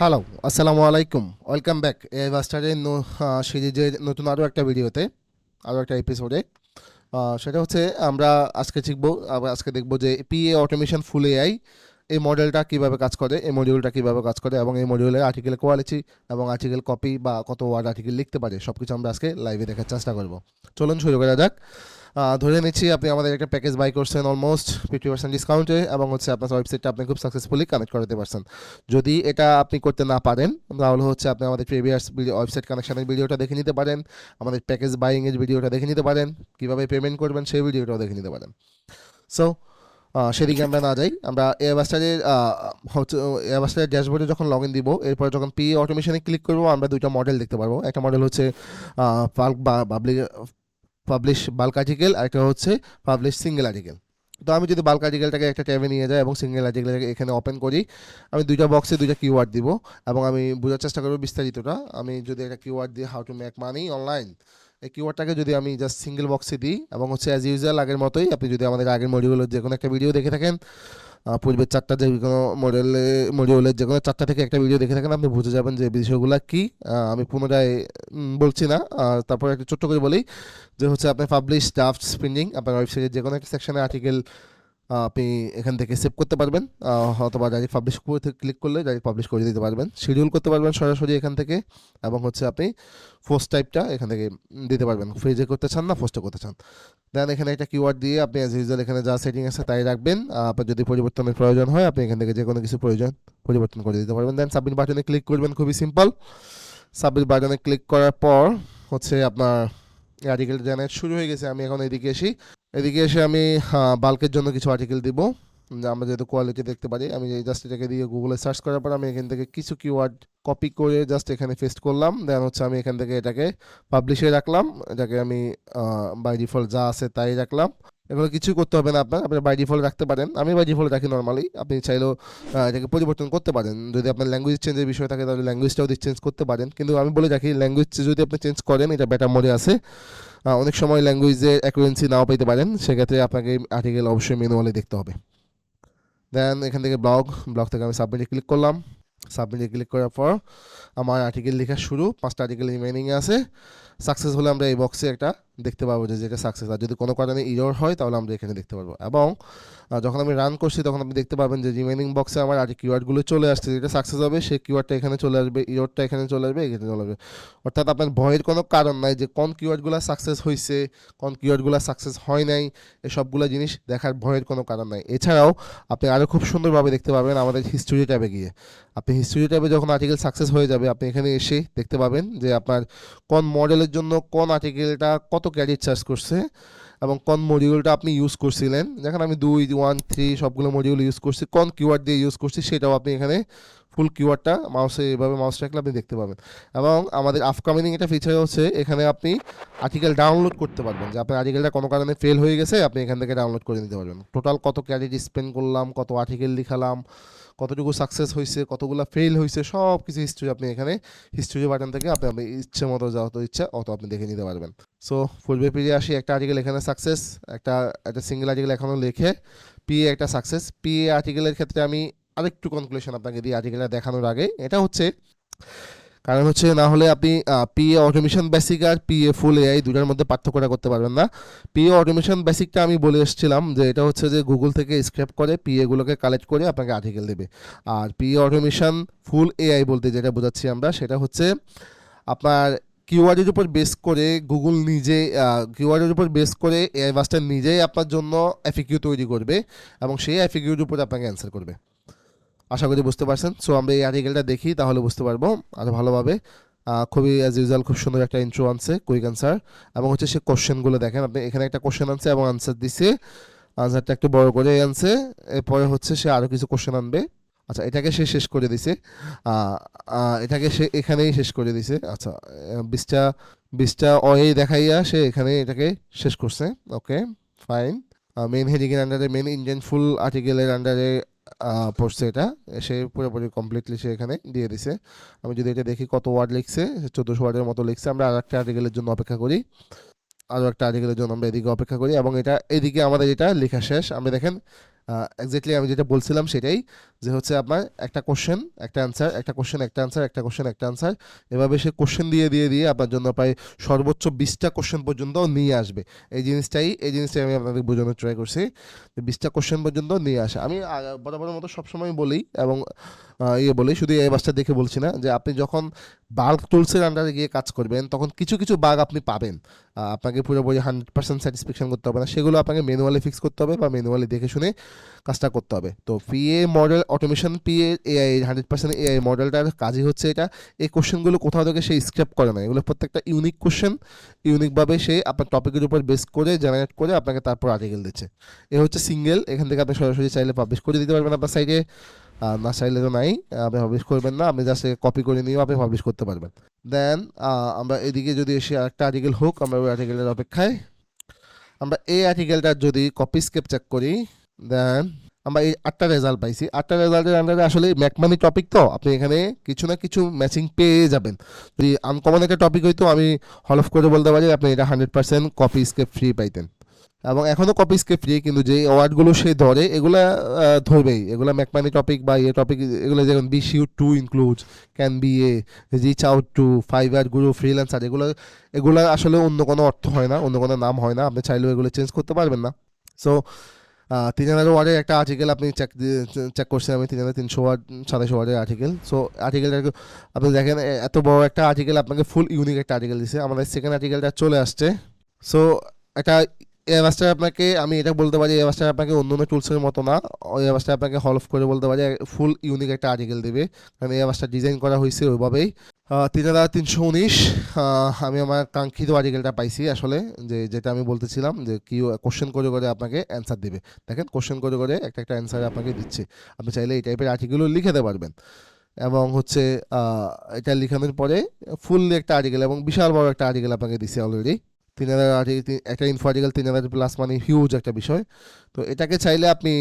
Hello, আসসালামু আলাইকুম। Welcome back এ মাস্টারের সিরিজের নতুন আরও একটা ভিডিওতে, আরও একটা এপিসোডে। সেটা হচ্ছে আমরা আজকে দেখবো যে পিএ অটোমেশন ফুল এআই এই মডেলটা কীভাবে কাজ করে, এই মডিউলটা কীভাবে কাজ করে, এবং এই মডিউলের আর্টিকেল কোয়ালিটি এবং আর্টিকেল কপি বা কত ওয়ার্ড আর্টিকেল লিখতে পারে সব কিছু আমরা আজকে লাইভে দেখার চেষ্টা করব। চলুন শুরু করা যাক। ধরে নিচ্ছি আপনি আমাদের একটা প্যাকেজ বাই করছেন অলমোস্ট 50% ডিসকাউন্টে, এবং হচ্ছে আপনার ওয়েবসাইটটা আপনি খুব সাকসেসফুলি কানেক্ট করাতে পারছেন। যদি এটা আপনি করতে না পারেন তাহলে হচ্ছে আপনি আমাদের প্রিভিয়াস ওয়েবসাইট কানেকশনের ভিডিওটা দেখে নিতে পারেন, আমাদের প্যাকেজ বাইংয়ের ভিডিওটা দেখে নিতে পারেন, কীভাবে পেমেন্ট করবেন সেই ভিডিওটাও দেখে নিতে পারেন। সো সেদিকে আমরা না যাই, আমরা এভাস্টারের হচ্ছে এভাস্টারের ড্যাশবোর্ডে যখন লগ ইন দিব, এরপর যখন পি অটোমেশনে ক্লিক করবো আমরা দুইটা মডেল দেখতে পারবো। একটা মডেল হচ্ছে পাবলিশ বাল্ক আর্টিকেল, আর একটা হচ্ছে পাবলিশ সিঙ্গেল আর্টিকেল। তো আমি যদি বাল্ক আর্টিকেলটাকে একটা ট্যাবে নিয়ে যাই এবং সিঙ্গেল আর্টিকেলটাকে এখানে ওপেন করি, আমি দুইটা বক্সে দুইটা কিওয়ার্ড দিব এবং আমি বোঝার চেষ্টা করবো বিস্তারিতটা। আমি যদি একটা কিওয়ার্ড দিই how to make money online, এই কিওয়ার্ডটাকে যদি আমি জাস্ট সিঙ্গেল বক্সে দিই এবং হচ্ছে অ্যাজ ইউজুয়াল আগের মতোই, আপনি যদি আমাদের আগের মডিউলের যে কোনো একটা ভিডিও দেখে থাকেন, পূর্বের চারটা যে কোনো মডিউলের যে কোনো চারটা থেকে একটা ভিডিও দেখে থাকেন, আপনি বুঝে যাবেন যে বিষয়গুলো কী। আমি পুনরায় বলছি না, তারপর একটু ছোট্ট করে বলি যে হচ্ছে আপনি পাবলিশ ড্রাফট প্রিন্টিং আপনার ওয়েবসাইটের যে কোনো একটা সেকশনে আর্টিকেল আপনি এখান থেকে সেভ করতে পারবেন, অথবা ডাইরেক্ট পাবলিশ করতে ক্লিক করলে ডাইরেক্ট পাবলিশ করে দিতে পারবেন, শিডিউল করতে পারবেন সরাসরি এখান থেকে, এবং হচ্ছে আপনি পোস্ট টাইপটা এখান থেকে দিতে পারবেন, ফ্রিজে করতে চান না পোস্টে করতে চান। দেন এখানে একটা কিওয়ার্ড দিয়ে আপনি অ্যাজ ইউজুয়াল এখানে যা সেটিং আছে তাই রাখবেন। আপনার যদি পরিবর্তনের প্রয়োজন হয় আপনি এখান থেকে যে কোনো কিছু পরিবর্তন করে দিতে পারবেন। দেন সাবমিট বাটনে ক্লিক করবেন, খুবই সিম্পল। সাবমিট বাটনে ক্লিক করার পর হচ্ছে আপনার আর্টিকেল জেনারেট শুরু হয়ে গেছে। আমি এখন এদিকে এসে আমি বাল্কের জন্য কিছু আর্টিকেল দিব, আমরা যেহেতু কোয়ালিটি দেখতে পারি। আমি জাস্ট এটাকে দিয়ে গুগলে সার্চ করার পর আমি এখান থেকে কিছু কিওয়ার্ড কপি করে জাস্ট এখানে পেস্ট করলাম। দেন হচ্ছে আমি এখান থেকে এটাকে পাবলিশে রাখলাম, এটাকে আমি বাই ডিফল্ট যা আছে তাই রাখলাম। এগুলো কিছুই করতে হবে না, আপনার বাই ডিফল্ট রাখতে পারেন। আমি বাই ডিফল্ট রাখি নর্মালি, আপনি চাইলেও এটাকে পরিবর্তন করতে পারেন। যদি আপনার ল্যাঙ্গুয়েজ চেঞ্জের বিষয় থাকে তাহলে ল্যাঙ্গুয়েজটাও চেঞ্জ করতে পারেন, কিন্তু আমি বলে রাখি ল্যাঙ্গুয়েজ যদি আপনি চেঞ্জ করেন এটা বেটার মোডে আছে। অনেক সময় ল্যাঙ্গুয়েজের অ্যাকুরেন্সি নাও পেতে পারেন, সেক্ষেত্রে আপনাকে আর্টিকেল অবশ্যই ম্যানুয়ালি দেখতে হবে। দেন এখান থেকে ব্লগ থেকে আমি সাবমিটে ক্লিক করলাম। সাবমিটে ক্লিক করার পর আমার আর্টিকেল লেখা শুরু, 5টা আর্টিকেল রিমেনিংয়ে আছে। সাকসেস হলে আমরা এই বক্সে একটা দেখতে পাবো যে এটা সাকসেস, আর যদি কোনো কারণে ইরর হয় তাহলে আমরা এখানে দেখতে পারবো। এবং যখন আমি রান করছি তখন আপনি দেখতে পাবেন যে রিমেনিং বক্সে আমার কিওয়ার্ডগুলো চলে আসছে, যেটা সাকসেস হবে সেই কিওয়ার্ডটা এখানে চলে আসবে, ইররটা এখানে চলে আসবে, এখানে চলে আসবে। অর্থাৎ আপনার ভয়ের কোনো কারণ নাই যে কোন কিওয়ার্ডগুলো সাকসেস হয়েছে, কোন কিওয়ার্ডগুলো সাকসেস হয় নাই, এই সবগুলো জিনিস দেখার ভয়ের কোনো কারণ নাই। এছাড়াও আপনি আরও খুব সুন্দরভাবে দেখতে পাবেন আমাদের হিস্টোরি ট্যাবে গিয়ে। আপনি হিস্টোরি ট্যাবে যখন আর্টিকেল সাকসেস হয়ে যাবে আপনি এখানে এসে দেখতে পাবেন যে আপনার কোন মডেলের জন্য কোন আর্টিকেলটা কত ক্রেডিট চার্জ করছে এবং কোন মডিউলটা আপনি ইউজ করছিলেন। দেখেন আমি 2, 1, 3 সবগুলো মডিউল ইউজ করছি, কোন কিওয়ার্ড দিয়ে ইউজ করছি সেটাও আপনি এখানে ফুল কিওয়ার্ডটা এভাবে মাউস রাখলে আপনি দেখতে পাবেন। এবং আমাদের আপকামিং একটা ফিচার হচ্ছে এখানে আপনি আর্টিকেল ডাউনলোড করতে পারবেন, যে আপনার আর্টিকেলটা কোনো কারণে ফেল হয়ে গেছে আপনি এখান থেকে ডাউনলোড করে নিতে পারবেন। টোটাল কত ক্রেডিট স্পেন্ড করলাম, কত আর্টিকেল লিখালাম, কতটুকু সাকসেস হয়েছে, কতগুলো ফেল হয়েছে, সব কিছু হিস্ট্রি আপনি এখানে হিস্ট্রি বাটন থেকে আপনি ইচ্ছে মতো যত ইচ্ছা অত আপনি দেখে নিতে পারবেন। সো পূর্বে ফিরে আসি, একটা আর্টিকেল এখানে সাকসেস, একটা সিঙ্গেল আর্টিকেল এখনও লিখে পিএ একটা সাকসেস। পিএ আর্টিকেলের ক্ষেত্রে আমি আরেকটু কনক্লুশন আপনাকে দিই আর্টিকেলটা দেখানোর আগে। এটা হচ্ছে কারণ হচ্ছে না হলে আপনি পিএ অটোমেশন বেসিক আর পিএ ফুল এআই দুটার মধ্যে পার্থক্যটা করতে পারবেন না। পিএ অটোমেশন বেসিকটা আমি বলে এসেছিলাম যে এটা হচ্ছে যে গুগল থেকে স্ক্র্যাপ করে পিএগুলোকে কালেক্ট করে আপনাকে আর্টিকেল দেবে। আর পিএ অটোমেশন ফুল এআই বলতে যেটা বোঝাচ্ছি আমরা সেটা হচ্ছে আপনার কিওয়ার্ডের উপর বেস করে গুগল নিজে কিওয়ার্ডের উপর বেস করে এআই মাস্টার নিজেই আপনার জন্য এফএকিউ তৈরি করবে এবং সেই এফএকিউর উপর আপনাকে অ্যান্সার করবে। আশা করি বুঝতে পারছেন। সো আমরা এই আর্টিকেলটা দেখি তাহলে বুঝতে পারবো আরও ভালোভাবে। খুবই অ্যাজ ইউজুয়াল খুব সুন্দর একটা ইন্ট্রো আনছে, কুইক আনসার, এবং হচ্ছে সে কোশ্চেনগুলো দেখেন আপনি এখানে একটা কোশ্চেন আনছে এবং আনসার দিছে, আনসারটা একটু বড় করে আনছে। এরপরে হচ্ছে সে আরও কিছু কোশ্চেন আনবে। আচ্ছা, এটাকে সে শেষ করে দিছে, এটাকে সে এখানেই শেষ করে দিছে। আচ্ছা, 20টা অয়ে দেখাইয়া সে এখানে এটাকে শেষ করছে। ওকে, ফাইন। মেন হেডিংয়ের আন্ডারে মেন ইঞ্জিন ফুল আর্টিকেলের আন্ডারে পড়ছে, এটা সে পুরোপুরি কমপ্লিটলি সে এখানে দিয়ে দিছে। আমি যদি এটা দেখি কত ওয়ার্ড লিখছে, 1400 ওয়ার্ডের মতো লিখছে। আমরা আর একটা আর্টিকেলের জন্য অপেক্ষা করি, আরও একটা আর্টিকেলের জন্য আমরা এদিকে অপেক্ষা করি, এবং এটা এদিকে আমাদের এটা লেখা শেষ। আমরা দেখেন এক্স্যাক্টলি আমি যেটা বলছিলাম সেটাই, যে হচ্ছে আপনার একটা কোশ্চেন একটা অ্যান্সার, একটা কোশ্চেন একটা অ্যান্সার, একটা কোশ্চেন একটা অ্যান্সার, এভাবে সে কোশ্চেন দিয়ে দিয়ে দিয়ে আপনার জন্য প্রায় সর্বোচ্চ 20টা কোশ্চেন পর্যন্ত নিয়ে আসবে। এই জিনিসটাই আমি আপনাদের বোঝানোর ট্রাই করছি, যে 20টা কোশ্চেন পর্যন্ত নিয়ে আসে। আমি বরাবরের মতো সবসময় বলি, এবং বলি, শুধু এই বাসটা দেখে বলছি না, যে আপনি যখন বাল্ক টুলসের আন্ডারে গিয়ে কাজ করবেন তখন কিছু কিছু বাগ আপনি পাবেন, আপনাকে পুরোপুরি 100% স্যাটিসফ্যাকশন করতে হবে না, সেগুলো আপনাকে ম্যানুয়ালি ফিক্স করতে হবে বা ম্যানুয়ালি দেখে শুনে কাজটা করতে হবে। তো PA model automation, PA AI 100% AI মডেলটার কাজই হচ্ছে এটা। এই কোশ্চেনগুলো কোথাও থেকে সে স্ক্র্যাপ করে না, এগুলো প্রত্যেকটা ইউনিক কোশ্চেন, ইউনিকভাবে সে আপনার টপিকের উপর বেস করে জেনারেট করে আপনাকে তারপর আর্টিকেল দিচ্ছে। এ হচ্ছে সিঙ্গেল, এখান থেকে আপনি সরাসরি চাইলে পাবলিশ করে দিতে পারবেন আপনার সাইটে, না চাইলে তো নাই, আপনি পাবলিশ করবেন না, আপনি জাস্ট কপি করে নিয়েও আপনি পাবলিশ করতে পারবেন। দেন আমরা এদিকে যদি এসে আরেকটা আর্টিকেল হোক, আমরা ওই আর্টিকেলের অপেক্ষায়, আমরা এই আর্টিকেলটার যদি কপি স্কেপ চেক করি, দেন আমরা এই 8টা রেজাল্ট পাইছি। 8টা রেজাল্টের আন্ডারে আসলে ম্যাকমানি টপিক, তো আপনি এখানে কিছু না কিছু ম্যাচিং পেয়ে যাবেন। যদি আনকমন একটা টপিক হইতো আমি হলফ করে বলতে পারি আপনি এটা 100% কপি স্কেপ ফ্রি পাইতেন, এবং এখনও কপি স্কেপ ফ্রি, কিন্তু যে ওয়ার্ডগুলো সে ধরে এগুলা ধরবেই, এগুলা ম্যাকমানি টপিক বা টপিক, এগুলো যেমন be sure to includes, can be a, reach out to, Fiverr, Guru, Freelancer, এগুলো আসলে অন্য কোনো অর্থ হয় না, অন্য কোনো নাম হয় না, আপনি চাইলেও এগুলো চেঞ্জ করতে পারবেন না। সো 3000 ওয়ার্ডের একটা আর্টিকেল আপনি চেক করছেন, আমি 3300 ওয়ার্ড 2700 ওয়ার্ডের আর্টিকেল। সো আর্টিকেলটা আপনি দেখেন, এত বড় একটা আর্টিকেল আপনাকে ফুল ইউনিক একটা আর্টিকেল দিচ্ছে। আমাদের সেকেন্ড আর্টিকেলটা চলে আসছে। সো একটা এভাস্টার আপনাকে, আমি এটা বলতে পারি এভাস্টার আপনাকে অন্য অন্য টুলসের মতো না, এভাস্টার আপনাকে হলফ করে বলতে পারি ফুল ইউনিক একটা আর্টিকেল দেবে, কারণ এভাস্টার ডিজাইন করা হয়েছে ওইভাবেই। 3319, আমি আমার কাঙ্ক্ষিত আর্টিকেলটা পাইছি আসলে, যেটা আমি বলতেছিলাম, যে কি কোশ্চেন করে করে আপনাকে অ্যান্সার দেবে। দেখেন কোশ্চেন করে করে একটা একটা অ্যান্সার আপনাকে দিচ্ছে, আপনি চাইলে এই টাইপের আর্টিকেলও লিখে দিতে পারবেন। এবং হচ্ছে এটা লিখানোর পরে ফুললি একটা আর্টিকেল, এবং বিশাল বড় একটা আর্টিকেল আপনাকে দিচ্ছে অলরেডি। 3000 আর্টিকেল, একটা ইনফো আর্টিকেল 3000+ মানে হিউজ একটা বিষয়। তো এটাকে চাইলে আপনি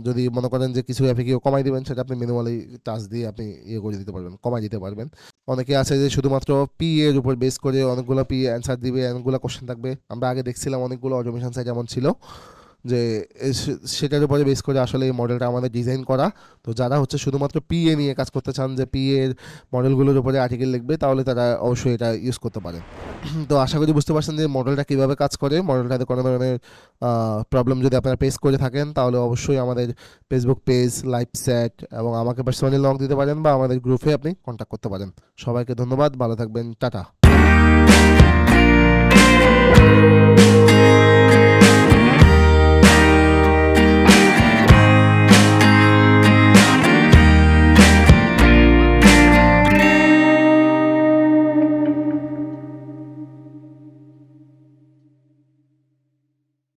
যদি মনে করেন যে কিছু এফিকিউ কমাই দিবেন, সেটা আপনি ম্যানুয়ালি টাচ দিয়ে আপনি করে দিতে পারবেন, কমাই দিতে পারবেন। অনেকে আছে যে শুধুমাত্র পি এর উপর বেস করে অনেকগুলো পি অ্যান্সার দিবে, অনেকগুলো কোশ্চেন থাকবে। আমরা আগে দেখছিলাম অনেকগুলো অটোমেশন সাইট যেমন ছিল, যে সেটার উপরে বেস করে আসলে এই মডেলটা আমাদের ডিজাইন করা। তো যারা হচ্ছে শুধুমাত্র পিএ নিয়ে কাজ করতে চান, যে পিএ এর মডেলগুলোর উপরে আর্টিকেল লিখবে, তাহলে তারা অবশ্যই এটা ইউজ করতে পারেন। তো আশা করি বুঝতে পারছেন যে মডেলটা কীভাবে কাজ করে। মডেলটাতে কোনো ধরনের প্রবলেম যদি আপনারা ফেস করে থাকেন, তাহলে অবশ্যই আমাদের ফেসবুক পেজ, লাইভ চ্যাট এবং আমাকে পার্সোনালি লগ দিতে পারেন, বা আমাদের গ্রুপে আপনি কন্ট্যাক্ট করতে পারেন। সবাইকে ধন্যবাদ, ভালো থাকবেন, টাটা।